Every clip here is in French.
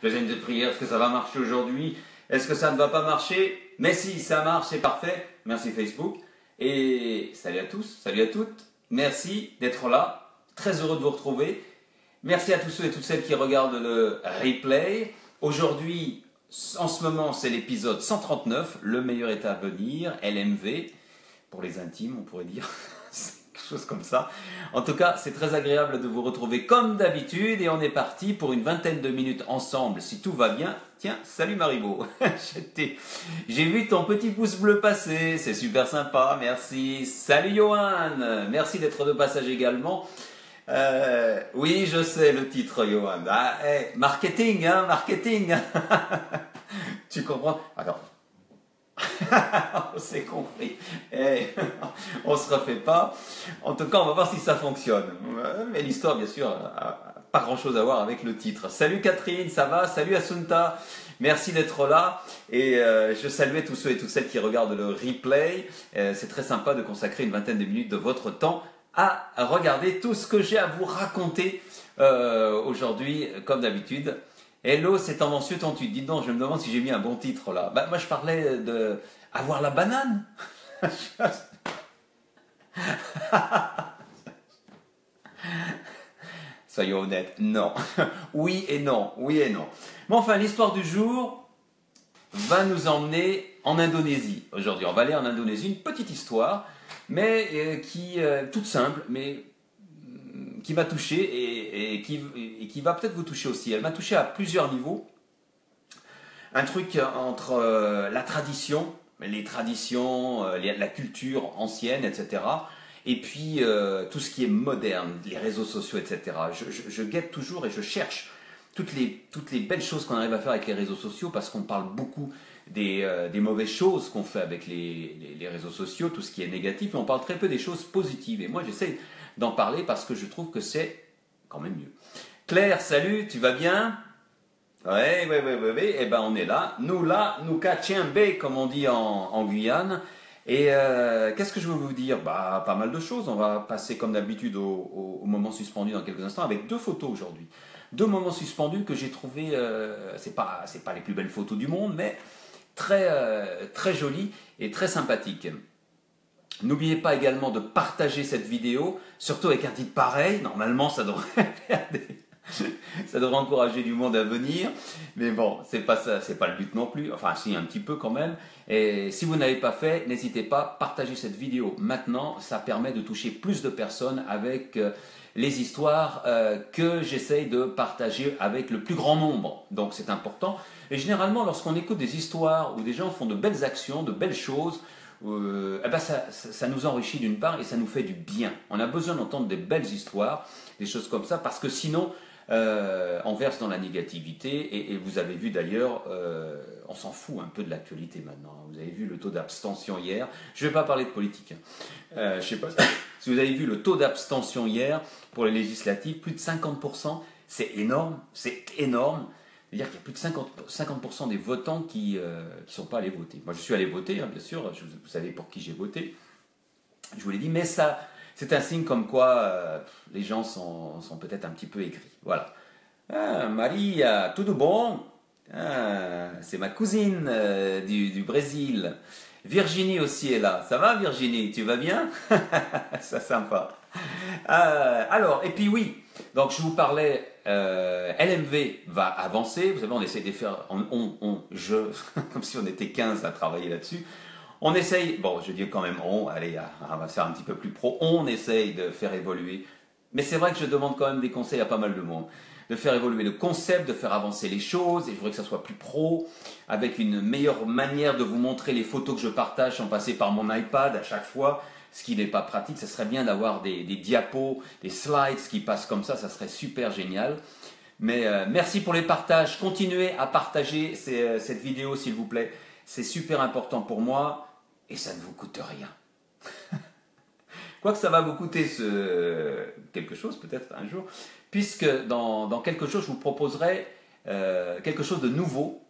Deuxième de prière, est-ce que ça va marcher aujourd'hui? Est-ce que ça ne va pas marcher? Mais si, ça marche, c'est parfait. Merci Facebook. Et salut à tous, salut à toutes. Merci d'être là. Très heureux de vous retrouver. Merci à tous ceux et toutes celles qui regardent le replay. Aujourd'hui, en ce moment, c'est l'épisode 139, le meilleur est à venir, LMV. Pour les intimes, on pourrait dire. Quelque chose comme ça. En tout cas, c'est très agréable de vous retrouver comme d'habitude et on est parti pour une vingtaine de minutes ensemble si tout va bien. Tiens, salut Maribo. J'ai vu ton petit pouce bleu passer, c'est super sympa, merci. Salut Johan, merci d'être de passage également. Oui, je sais le titre Johan. Ah, hey, marketing, hein, marketing. Tu comprends? Attends. On s'est compris. On se refait pas. En tout cas, on va voir si ça fonctionne. Mais l'histoire, bien sûr, a pas grand-chose à voir avec le titre. Salut Catherine, ça va? Salut Assunta. Merci d'être là. Et je saluais tous ceux et toutes celles qui regardent le replay. C'est très sympa de consacrer une vingtaine de minutes de votre temps à regarder tout ce que j'ai à vous raconter aujourd'hui, comme d'habitude. Hello, c'est tendancieux tendu. Dis donc, je me demande si j'ai mis un bon titre là. Bah, moi, je parlais de avoir la banane. Soyons honnêtes, non. Oui et non, oui et non. Mais enfin, l'histoire du jour va nous emmener en Indonésie aujourd'hui. On va aller en Indonésie, une petite histoire, mais qui toute simple, mais qui m'a touché et qui va peut-être vous toucher aussi. Elle m'a touché à plusieurs niveaux. Un truc entre la tradition, les traditions, la culture ancienne, etc. Et puis tout ce qui est moderne, les réseaux sociaux, etc. Je guette toujours et je cherche toutes les belles choses qu'on arrive à faire avec les réseaux sociaux parce qu'on parle beaucoup des mauvaises choses qu'on fait avec les réseaux sociaux, tout ce qui est négatif, et on parle très peu des choses positives. Et moi, j'essaie d'en parler parce que je trouve que c'est quand même mieux. Claire, salut, tu vas bien? Ouais. Eh ben, on est là. Nous catchons B, comme on dit en Guyane. Et qu'est-ce que je veux vous dire? Bah, pas mal de choses. On va passer comme d'habitude au moment suspendu dans quelques instants avec deux photos aujourd'hui. Deux moments suspendus que j'ai trouvé, c'est pas les plus belles photos du monde, mais très jolies et très sympathiques. N'oubliez pas également de partager cette vidéo, surtout avec un titre pareil. Normalement, ça devrait encourager du monde à venir. Mais bon, c'est pas ça, c'est pas le but non plus. Enfin, si, un petit peu quand même. Et si vous n'avez pas fait, n'hésitez pas, partagez cette vidéo maintenant. Ça permet de toucher plus de personnes avec les histoires que j'essaye de partager avec le plus grand nombre. Donc, c'est important. Et généralement, lorsqu'on écoute des histoires où des gens font de belles actions, de belles choses, ça nous enrichit d'une part et ça nous fait du bien. On a besoin d'entendre des belles histoires, des choses comme ça, parce que sinon, on verse dans la négativité. Et vous avez vu d'ailleurs, on s'en fout un peu de l'actualité maintenant. Vous avez vu le taux d'abstention hier. Je ne vais pas parler de politique. Je ne sais pas si vous avez vu le taux d'abstention hier pour les législatives, plus de 50%. C'est énorme, c'est énorme. C'est-à-dire qu'il y a plus de 50% des votants qui ne sont pas allés voter. Moi, je suis allé voter, hein, bien sûr, vous savez pour qui j'ai voté. Je vous l'ai dit, mais ça, c'est un signe comme quoi les gens sont peut-être un petit peu aigris. Voilà. Ah, Maria, tout de bon? Ah, c'est ma cousine du Brésil. Virginie aussi est là. Ça va, Virginie? Tu vas bien? C'est sympa. Alors, et puis oui, donc je vous parlais, LMV va avancer. Vous savez, on essaie de faire, comme si on était 15 à travailler là-dessus. On essaye, bon, je dis quand même allez, on va faire un petit peu plus pro. On essaye de faire évoluer. Mais c'est vrai que je demande quand même des conseils à pas mal de monde. De faire évoluer le concept, de faire avancer les choses, et je voudrais que ça soit plus pro, avec une meilleure manière de vous montrer les photos que je partage sans passer par mon iPad à chaque fois, ce qui n'est pas pratique. Ça serait bien d'avoir des diapos, des slides qui passent comme ça serait super génial. Mais merci pour les partages, continuez à partager cette vidéo s'il vous plaît, c'est super important pour moi, et ça ne vous coûte rien. Quoique ça va vous coûter quelque chose peut-être un jour, puisque dans quelque chose je vous proposerai quelque chose de nouveau,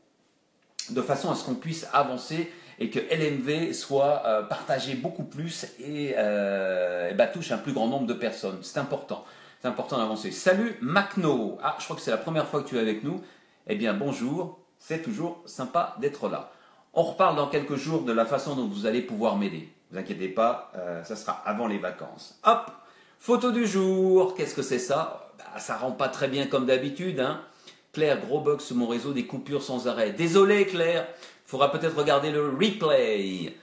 de façon à ce qu'on puisse avancer et que LMV soit partagé beaucoup plus et touche un plus grand nombre de personnes. C'est important d'avancer. Salut Macno, je crois que c'est la première fois que tu es avec nous. eh bien bonjour, c'est toujours sympa d'être là. On reparle dans quelques jours de la façon dont vous allez pouvoir m'aider. Ne vous inquiétez pas, ça sera avant les vacances. Hop, photo du jour, qu'est-ce que c'est ça? Ça rend pas très bien comme d'habitude, hein. Claire, gros bug sur mon réseau, des coupures sans arrêt. Désolé Claire, il faudra peut-être regarder le replay.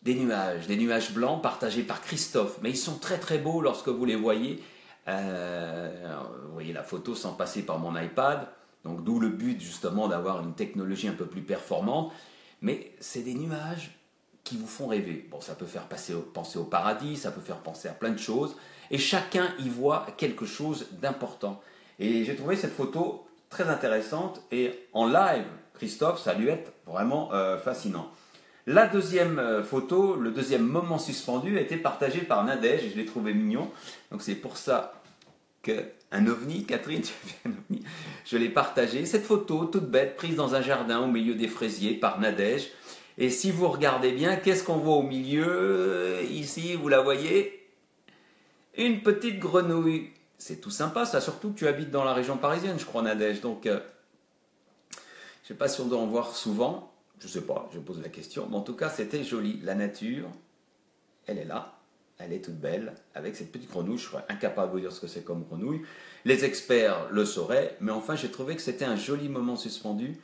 Des nuages blancs partagés par Christophe. Mais ils sont très très beaux lorsque vous les voyez. Vous voyez la photo sans passer par mon iPad. Donc d'où le but justement d'avoir une technologie un peu plus performante. Mais c'est des nuages qui vous font rêver. Bon, ça peut faire penser au paradis, ça peut faire penser à plein de choses. Et chacun y voit quelque chose d'important. Et j'ai trouvé cette photo très intéressante. Et en live, Christophe, ça a dû être vraiment fascinant. La deuxième photo, le deuxième moment suspendu a été partagé par Nadège et je l'ai trouvé mignon. Donc c'est pour ça qu'un ovni, Catherine, tu as fait un ovni, je l'ai partagé. Cette photo toute bête prise dans un jardin au milieu des fraisiers par Nadège. Et si vous regardez bien, qu'est-ce qu'on voit au milieu? Ici, vous la voyez? Une petite grenouille. C'est tout sympa ça, surtout que tu habites dans la région parisienne, je crois Nadège. Donc je ne sais pas si on doit en voir souvent. Je ne sais pas, je pose la question. Mais en tout cas, c'était joli. La nature, elle est là. Elle est toute belle. Avec cette petite grenouille, je serais incapable de vous dire ce que c'est comme grenouille. Les experts le sauraient. Mais enfin, j'ai trouvé que c'était un joli moment suspendu.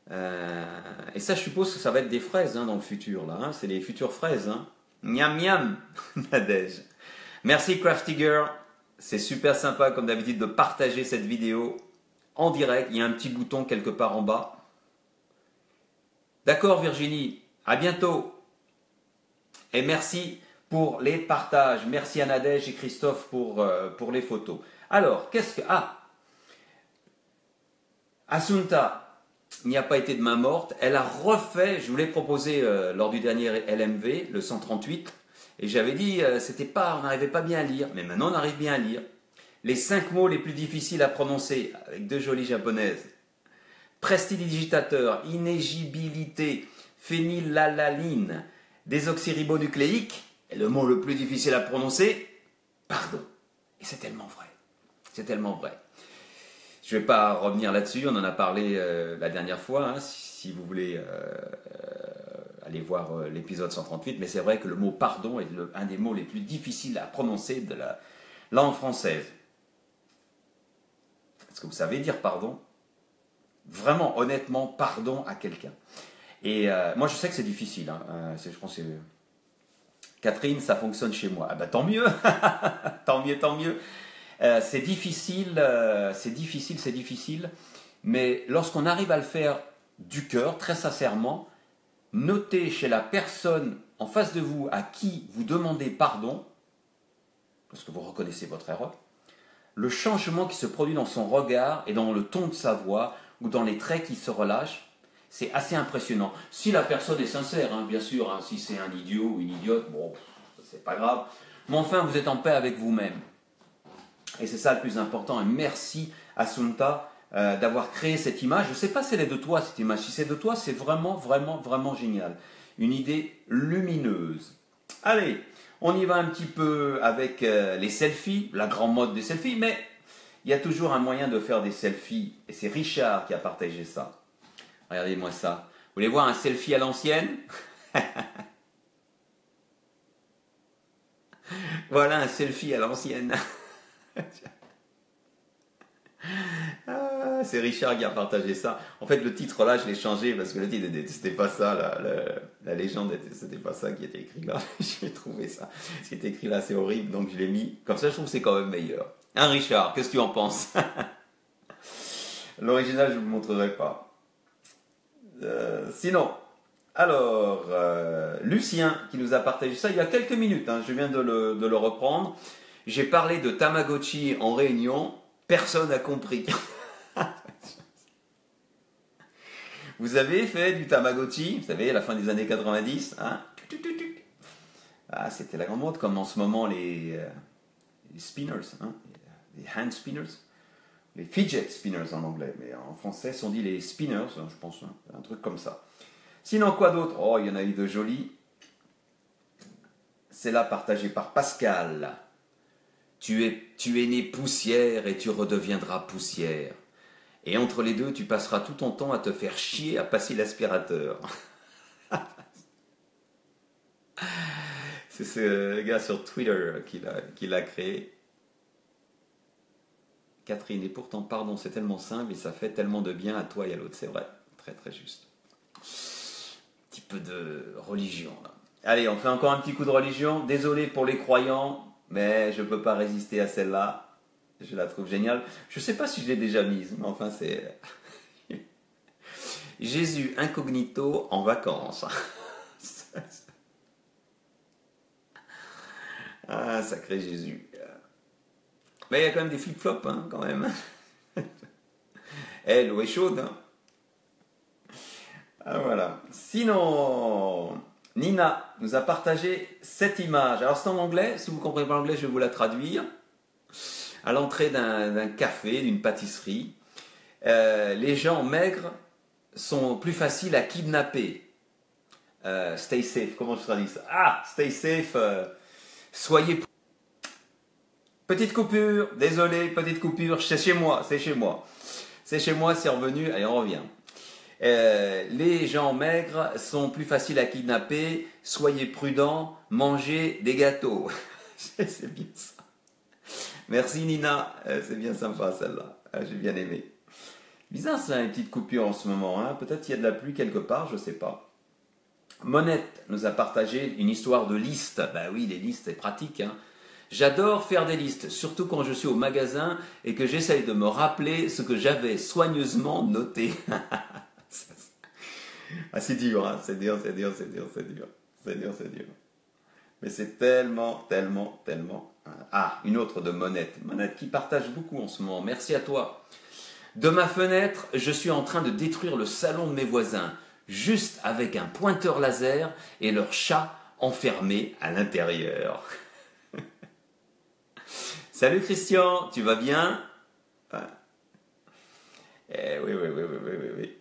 Et ça, je suppose que ça va être des fraises dans le futur. Là, hein. C'est les futures fraises. Hein. Miam miam, Nadège. Merci Crafty Girl. C'est super sympa, comme d'habitude, de partager cette vidéo en direct. Il y a un petit bouton quelque part en bas. D'accord Virginie, à bientôt. Et merci pour les partages. Merci à Nadège et Christophe pour les photos. Alors, qu'est-ce que... Ah, Assunta n'y a pas été de main morte. Elle a refait, je vous l'ai proposé lors du dernier LMV, le 138, et j'avais dit, on n'arrivait pas bien à lire, mais maintenant on arrive bien à lire. Les 5 mots les plus difficiles à prononcer, avec 2 jolies japonaises. Prestidigitateur, inégibilité, phénylalanine, désoxyribonucléique, et le mot le plus difficile à prononcer, pardon. Et c'est tellement vrai. C'est tellement vrai. Je ne vais pas revenir là-dessus, on en a parlé la dernière fois, hein, si vous voulez aller voir l'épisode 138, mais c'est vrai que le mot pardon est un des mots les plus difficiles à prononcer de la langue française. Est-ce que vous savez dire pardon? Vraiment, honnêtement, pardon à quelqu'un. Et moi, je sais que c'est difficile. Hein. Je pense que Catherine, ça fonctionne chez moi. Ah bah tant mieux, tant mieux, tant mieux. C'est difficile, c'est difficile, c'est difficile. Mais lorsqu'on arrive à le faire du cœur, très sincèrement, notez chez la personne en face de vous à qui vous demandez pardon, parce que vous reconnaissez votre erreur, le changement qui se produit dans son regard et dans le ton de sa voix, ou dans les traits qui se relâchent, c'est assez impressionnant. Si la personne est sincère, hein, bien sûr, hein, si c'est un idiot ou une idiote, bon, c'est pas grave. Mais enfin, vous êtes en paix avec vous-même. Et c'est ça le plus important. Et merci Assunta d'avoir créé cette image. Je ne sais pas si elle est de toi, cette image. Si c'est de toi, c'est vraiment, vraiment, vraiment génial. Une idée lumineuse. Allez, on y va un petit peu avec les selfies, la grande mode des selfies, mais il y a toujours un moyen de faire des selfies, et c'est Richard qui a partagé ça. Regardez-moi ça. Vous voulez voir un selfie à l'ancienne? Voilà un selfie à l'ancienne. Ah, c'est Richard qui a partagé ça. En fait, le titre là, je l'ai changé parce que le titre, c'était pas ça. La légende, c'était pas ça qui était écrit là. J'ai trouvé ça. Ce qui était écrit là, c'est horrible, donc je l'ai mis. Comme ça, je trouve que c'est quand même meilleur. Hein, Richard, qu'est-ce que tu en penses? L'original, je ne vous le montrerai pas. Sinon, alors, Lucien qui nous a partagé ça il y a quelques minutes. Hein, je viens de le reprendre. J'ai parlé de Tamagotchi en réunion. Personne n'a compris. Vous avez fait du Tamagotchi, vous savez, à la fin des années 90, hein? Ah, c'était la grande mode, comme en ce moment les spinners, hein? Les hand spinners, les fidget spinners en anglais, mais en français, on dit les spinners, je pense, hein? Un truc comme ça. Sinon, quoi d'autre? Oh, il y en a eu de jolis. C'est là partagé par Pascal. Tu es né poussière et tu redeviendras poussière. Et entre les deux, tu passeras tout ton temps à te faire chier à passer l'aspirateur. C'est ce gars sur Twitter qui l'a créé. Catherine, et pourtant, pardon, c'est tellement simple et ça fait tellement de bien à toi et à l'autre. C'est vrai, très très juste. Un petit peu de religion, là. Allez, on fait encore un petit coup de religion. Désolé pour les croyants, mais je ne peux pas résister à celle-là. Je la trouve géniale. Je ne sais pas si je l'ai déjà mise, mais enfin, c'est... Jésus incognito en vacances. Ah, sacré Jésus. Mais il y a quand même des flip-flops, hein, quand même. Eh, l'eau est chaude. Hein. Ah, voilà. Sinon, Nina nous a partagé cette image. Alors, c'est en anglais. Si vous ne comprenez pas l'anglais, je vais vous la traduire. À l'entrée d'un café, d'une pâtisserie, les gens maigres sont plus faciles à kidnapper. Stay safe, comment je traduis ça? Ah, stay safe. Soyez... Petite coupure, désolé, petite coupure, c'est chez moi, c'est chez moi. C'est chez moi, c'est revenu, allez, on revient. Les gens maigres sont plus faciles à kidnapper, soyez prudents, mangez des gâteaux. C'est bien ça. Merci Nina, c'est bien sympa celle-là, j'ai bien aimé. Bizarre ça, une petite coupure en ce moment, hein. Peut-être qu'il y a de la pluie quelque part, je ne sais pas. Monette nous a partagé une histoire de liste. Ben oui, les listes, c'est pratique, hein. J'adore faire des listes, surtout quand je suis au magasin et que j'essaye de me rappeler ce que j'avais soigneusement noté. Ah, c'est dur, hein, c'est dur. Mais c'est tellement. Ah, une autre de Monette. Monette qui partage beaucoup en ce moment. Merci à toi. De ma fenêtre, je suis en train de détruire le salon de mes voisins, juste avec un pointeur laser et leur chat enfermé à l'intérieur. Salut Christian, tu vas bien? Oui.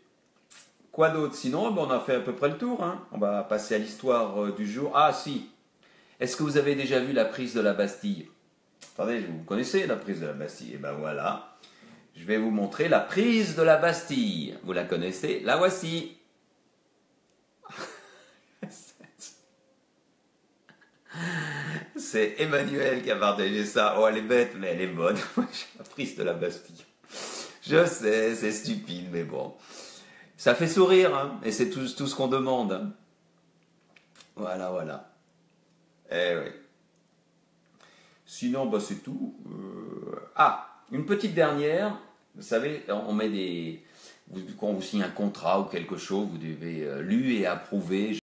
Quoi d'autre? Sinon, on a fait à peu près le tour. Hein. On va passer à l'histoire du jour. Ah si, est-ce que vous avez déjà vu la prise de la Bastille? Attendez, vous connaissez la prise de la Bastille? Et ben voilà, je vais vous montrer la prise de la Bastille. Vous la connaissez? La voici. C'est Emmanuel qui a partagé ça. Oh, elle est bête, mais elle est bonne. La prise de la Bastille. Je sais, c'est stupide, mais bon. Ça fait sourire, hein, et c'est tout ce qu'on demande. Voilà. Eh oui. Sinon, bah, c'est tout. Ah, une petite dernière. Vous savez, on met des... Quand on vous signe un contrat ou quelque chose, vous devez lu et approuver.